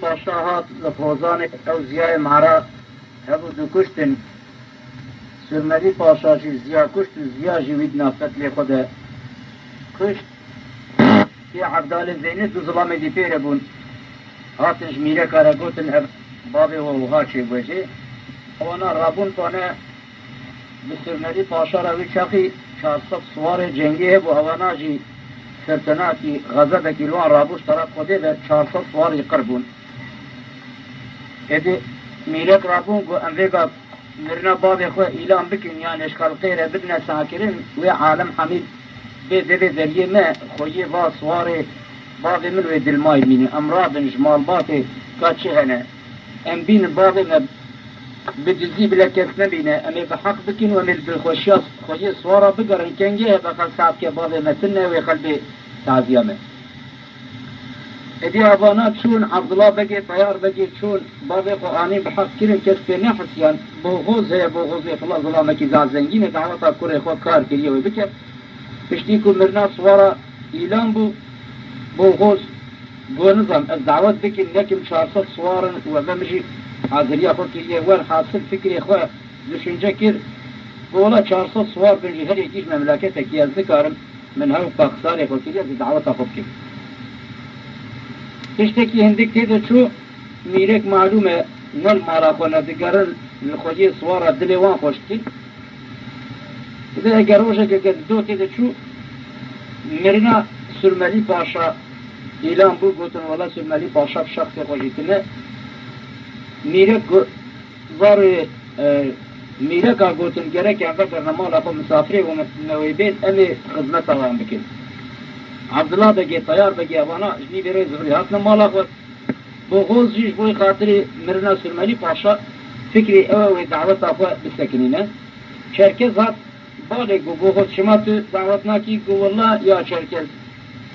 پاشا هات لخوزان اوزیای معرا هبو دو کشتن سرمدی پاشا جی زیا کشت و زیا جوید نافت لی خود کشت که عبدال زینی دو ظلام دی پیره بون هاتنش میره کاره گوتن بابی و وها چه بوجه وانا رابون پانه بسرمدی پاشا روی چاقی 400 سوار جنگی ہے وہ اوانا جی سرطنا کی غزب کلوان رابوش طرف خودے در 400 سوار قربون ایدی میلک رابون کو انویگا مرنا باب خو اعلان بکن یعنی اشکال غیر بدنا ساکرین و عالم حمید به دل ذریعه ما خوی وا سوار باب من و دلمای من امراض جمال بات کاچه هنه ام بین باب ما بدزی بلا کس نبینه امی بحق بکن و امی بالخوشیاس خوی سوارا بگرن کنگه بخل صاحب که باب متنه و قلب تعزیامه ادی ابانا چون عبدالله بگی طیار بگی چون باب قرآنی بحق کرن کس پیرنه حسیان بوغوز ہے بوغوز اخلاص ظلامه کی زنگینه دعوتا کره خود کار کریه و بکر پشتی که مرنا سوارا ایلان بو بوغوز بو نظام از دعوت بکن نکم 400 سوارن و بمجی حاضریا خود کریه ور حاصل فکری خود düşünce kir بولا 400 سوار بنجي هر يكيش مملكتك يا ذكر من هاو باكستان خود کریه دعوتا خود کریه تشتكي هندك تيدا شو ميرك معلومة نل مارا خونا دقرن الخوجي سوارا دليوان خوشتي إذا أقروشا كدو تيدا شو مرنا سلمالي باشا إيلان بو قوتن ولا سلمالي باشا بشخص خوشتنا ميرك زار ميرك قوتن جرك يعني بقر نمالا خو مسافري ومويبين أمي خدمتا وان بكين عبدالله بگی طیار بگی اوانا جنی بیره زهری هاتنا مالا خود بغوز جیش بوی خاطری مرنا سلمالی پاشا فکری اوه دعوت آخوا بسکنینه چرکز هات باله گو بغوز شما تو دعوت ناکی گو والله یا چرکز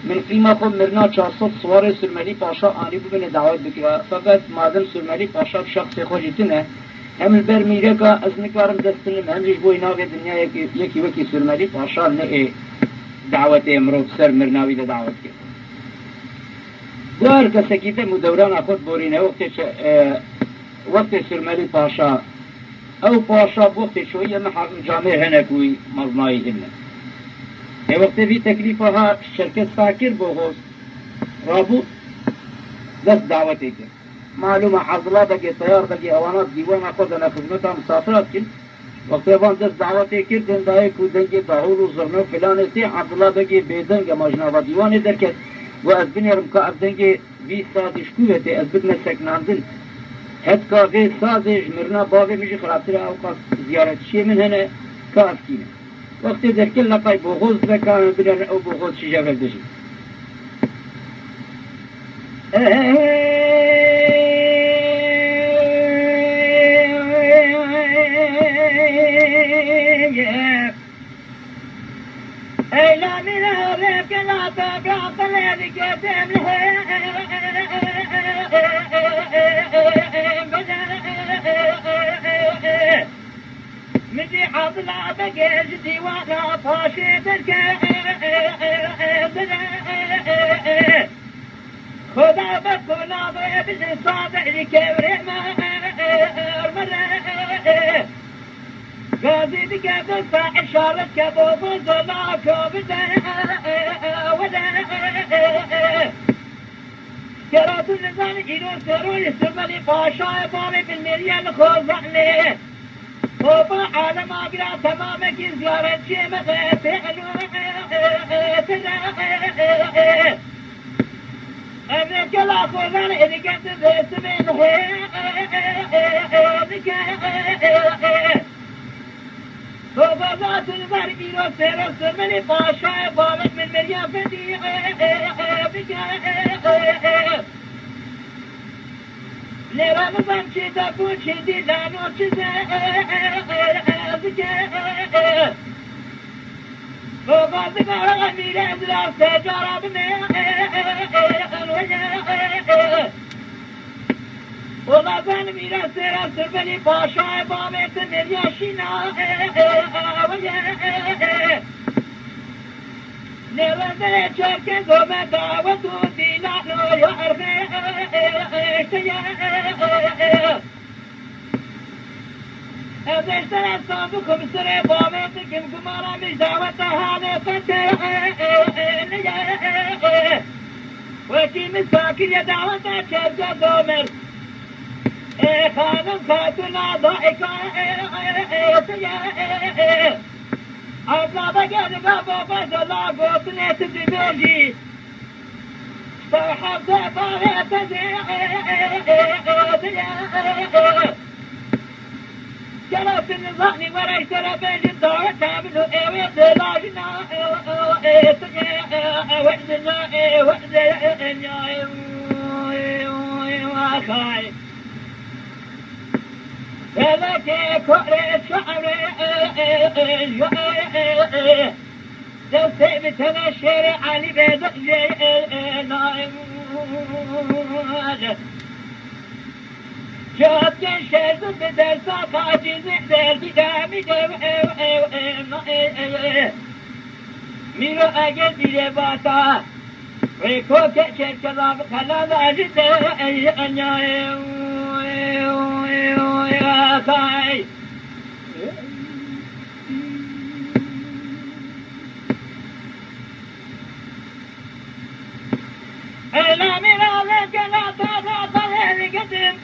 من قیمه خود مرنا 400 سوار سلمالی پاشا آنی ببینه دعوت بکره فقط مادم سلمالی پاشا بشخص خوشیتنه هم البر میره که از نکارم دستنم هم جیش بوی ناوی دنیا یکی وکی سلمالی پاشا نه دعوت امروز سر مرناوی ده دعوت کرد دار کسکیده مدوران خود بورینه وقت سرمالی پاشا او پاشا وقت شویه محاکم جامعه هنکوی مزنایی هنه ای وقت بی تکلیفها شرکت ساکر بغوز رابو دست دعوتی کرد معلومه عبدالله بگی طیار بگی اوانات دیوان خودنا خدمتا مسافرات کرد وقتی وان دست دعوتی کردن دایی کودنگی دهول و زرنو فلانه تی عبدالله بگی بیدنگ مجنابا دیوانی درکت و از بینیرم که افدنگی 20 ساعتش کویتی از بدن سکناندن حد که وی سازش مرنا باقی میشه خرابتر اوقات زیارتشی من هنه که افکینه وقتی درکل لقای بغوز بکن بینر او بغوز شیجا بردشی لا من هذاك لا تبعق لذلك تمله مدي حضلا بقيج ديوانا فاشي تلك خدا بكنا ضيب صابع لكبر ما قاضي بك بصع إشارة كبوب ظلاك ولا كرات النظام إلو سرور السمالي باشا بابي بالمريال خوزعني وبا عالم أقرأ تمامك زيارة شيمة فعلو أمريكا لا خوزعني إذا كنت ذات منه وبابات البرق يرسل السمني باشا بابت من مريم فتي ليرا نظام شيدا كون شيدي لانو شزا وبابت غرق مير ازرار سجارة والله بان ميرا سيرا سربني باشا بابت مريا شنا نرده چرک دوم دعوت و دیلانو یار ازشتر از صندوق بسر بامت کم کمارا مش دعوت حال فتح وکی مساکر یا دعوت چرک دومر خانم خاتونا ضائقا أطلع بقى بابا زلا قوتني تدبيجي صاحب دفاع جلوت النظام وريس ربيج الدعوة تعملوا ايه دلاجنا وخاي هذاك كورة شعري لو ثبت انا الشارع علي بدق نايم جات شهر بدرسا قاجز در بدامي ميرو اجل ديره باتا ويكو كشر كلام خلا واجد انيا خاي لا ميرا لا تا قدم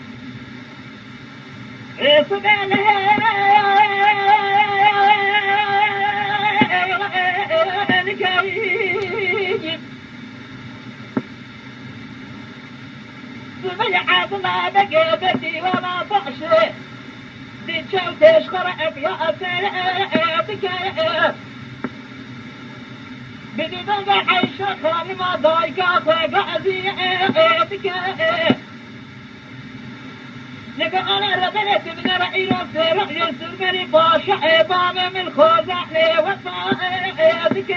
صبح عظمة بقيبتي وما فحشي دي تشوتش خرعب يا أسرعتك بدي بقى عيش خالي ما ضايقات وقعزيتك لقى أنا ردلت من رأي رأسي رأي السرمري باشا إبامي من خوزع لي وصائتك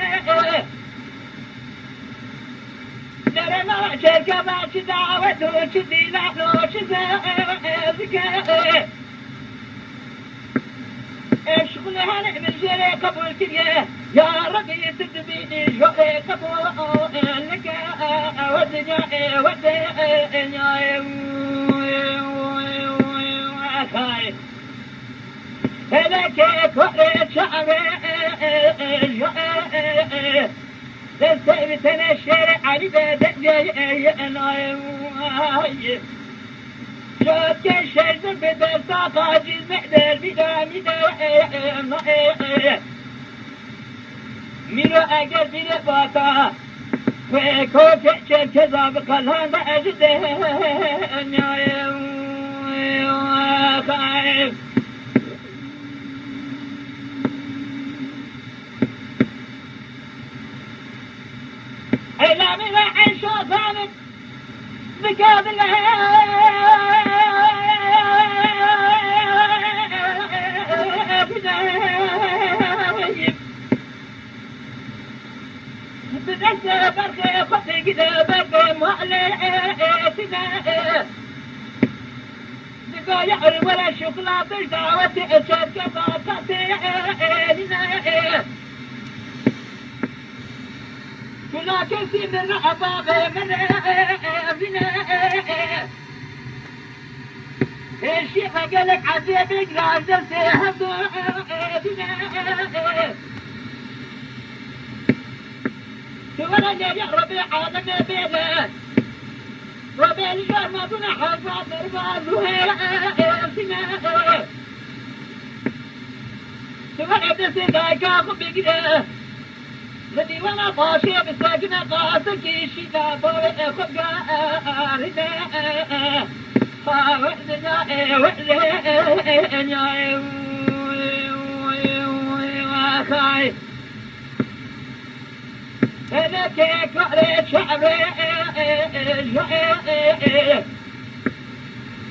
نرنا شركة باش دعوت وشدي لعنو شزازك اشغل هنئ من جري قبول كريه يا ربي تدبيني جوئي قبول لك ودنيا ودنيا خايف هلك كورة شعري تستيبتنا الشارع علي بدأ نايم جات كشر بدر ساقاجز مقدر بدامي نايم ميرو اگر بير باتا ويكو كشر كذاب قلان اجده نايم خايف إلا من عيش ثابت بكاد بدأت برقي خطي كده برقي مهلي بقى يعرف ولا شوكولاتة دعوتي اشد كباطتي ولكن في من أبابي من أبنا الشيء قالك عزيبك لازل سيهدو أبنا تولى يا ربي عالم بيلا ربي الجار ما دون حفاظ ربازوها أبنا تولى بسي دايكا خبقنا لدي وانا طاشي بساقنا قاسكي شدا بوئي خبقا ردا فاوحدنا وحدنا وخاي انا كيك وعلي شعبي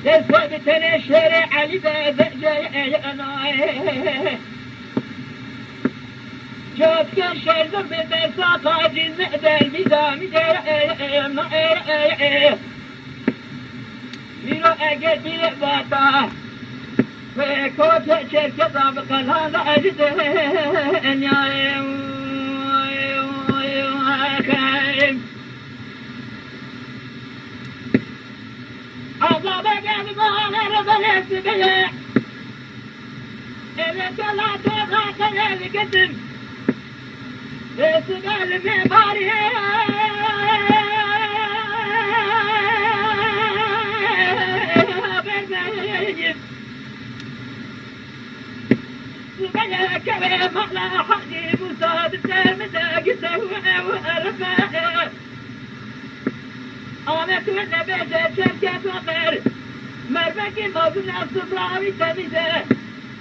لسبتنا الشارع علي بابا جاي انا جات كشر بدر ساقاجز مقدر بدامي ميرو اگر بير باتا وكوت شركة ضابق الهذا اجده Allah begel bağları belesi bile. Evet Allah topraktan el getim. Esbel mi bari. سبيك ومعلى حديب وصاد سامدك سوى وأرفع آمت والنبي شركة وغير مربكي موزن الصبراوي تميزة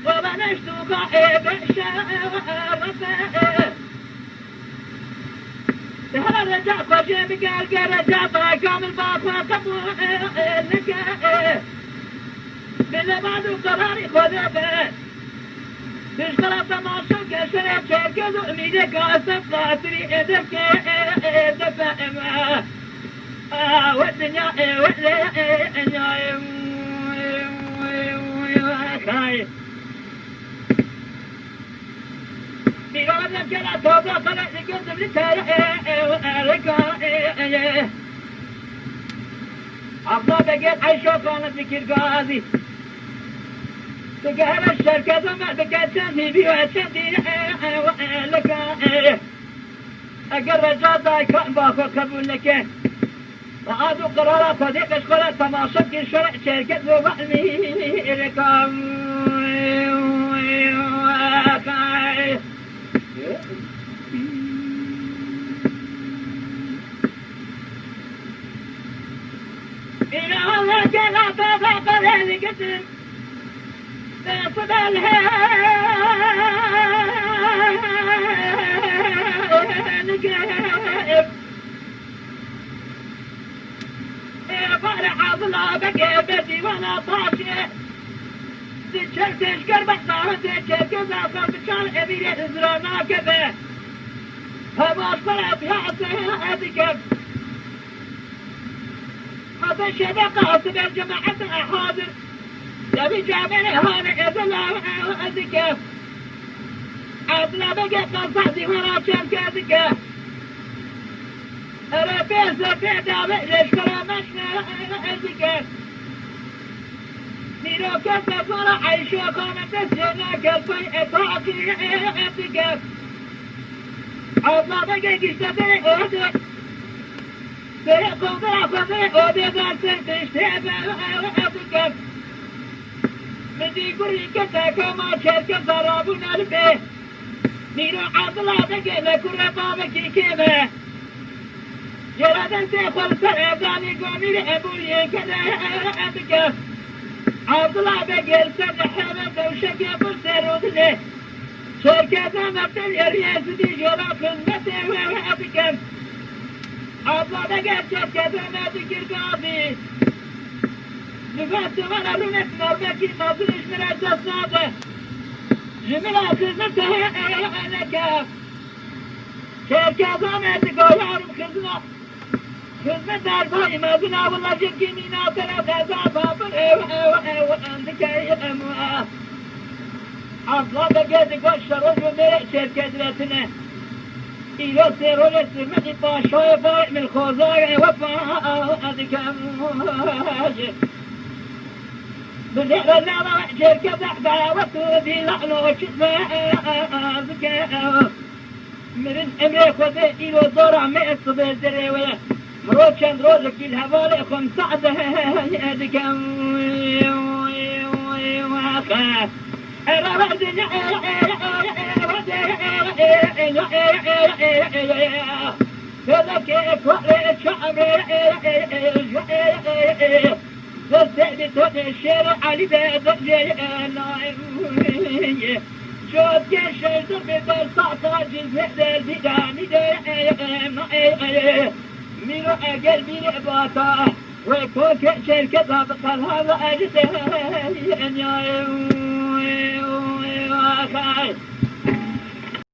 وبنشتو قائب الشاء وأرفع هل رجع قجيبك القرجع طاقام الباقوة قبو لك بلا بعد قراري خذبه تشترى تماشا كشرة شركة أميدك أصفى تري إدك دفع والدنيا والدنيا خايف بيقول لك لا توبة طلع لقدم لتارك عبدا بقيت عيشو كانت ذكر قاضي تقهر الشركة ما بقيت في وشدي لك أقر جاتا كان باخو قبول لك وعادوا قرارا فديك اشغل تماشا كي شرع شركة وبعمي لكم إلى الله جل طبق ذلك صدالها نقاب فرح الله بقيبتي وانا طاشي تشرتش قربة صارت تشرك زاصر بشان أبيري إزرانا كبه هباش طلعت يا أصيحة هذا الشبكة أصب الجماعة الأحاضر يبي جامل هانا إذلا وأذكى أذلا بقى قصدي ورا شركة ذكى أنا بيزا بيدا بقلش كرامشنا أذكى نيرو كسب ورا عيشو كان تسينا كالفي إطاقي أذكى أذلا بقى قشتبه أذكى سيقوم بأخذي أودي بارسل تشتبه أذكى بدي قري كتاكا ما شركة ضرابنا البيه نيرو عضلا بقينا كرة بابكي كيمة جرادن سيخل سرعباني قومي لأبولي كذا أبكا عضلا بقيل سنحابة وشكي بسرود له شركة مبتل الرياس دي جولا خدمته وأبكا عضلا بقيل شركة ما ذكر قاضي نفات وانا رونت مربكي ما ظلش من الجسادة جميلة خزنتها لك شركة ضامت قوارم خزنة خزنة أربعي ما بنا والله جبكي مينا ثلاثة زعفة وعندك يأموا عطلا بقيت قوش رجل مرق شركة درتنا إيلو سيرولي سمعي باشوي باي من الخوزاق وفاء أمواج بزهر النار شركة بحبها وطودي لعنو شفاء من امريك وذي إلو زورا مئة بالدريوية مروت شند روزك الهوالي خمسعده يدك وخاف فاستعدت هذا الشارع علي باب نايم شوف كيش ضرب صعصع جزء البداني ميرو قلبي باتا وكوك شركة ضابطة هذا أجده يا خاي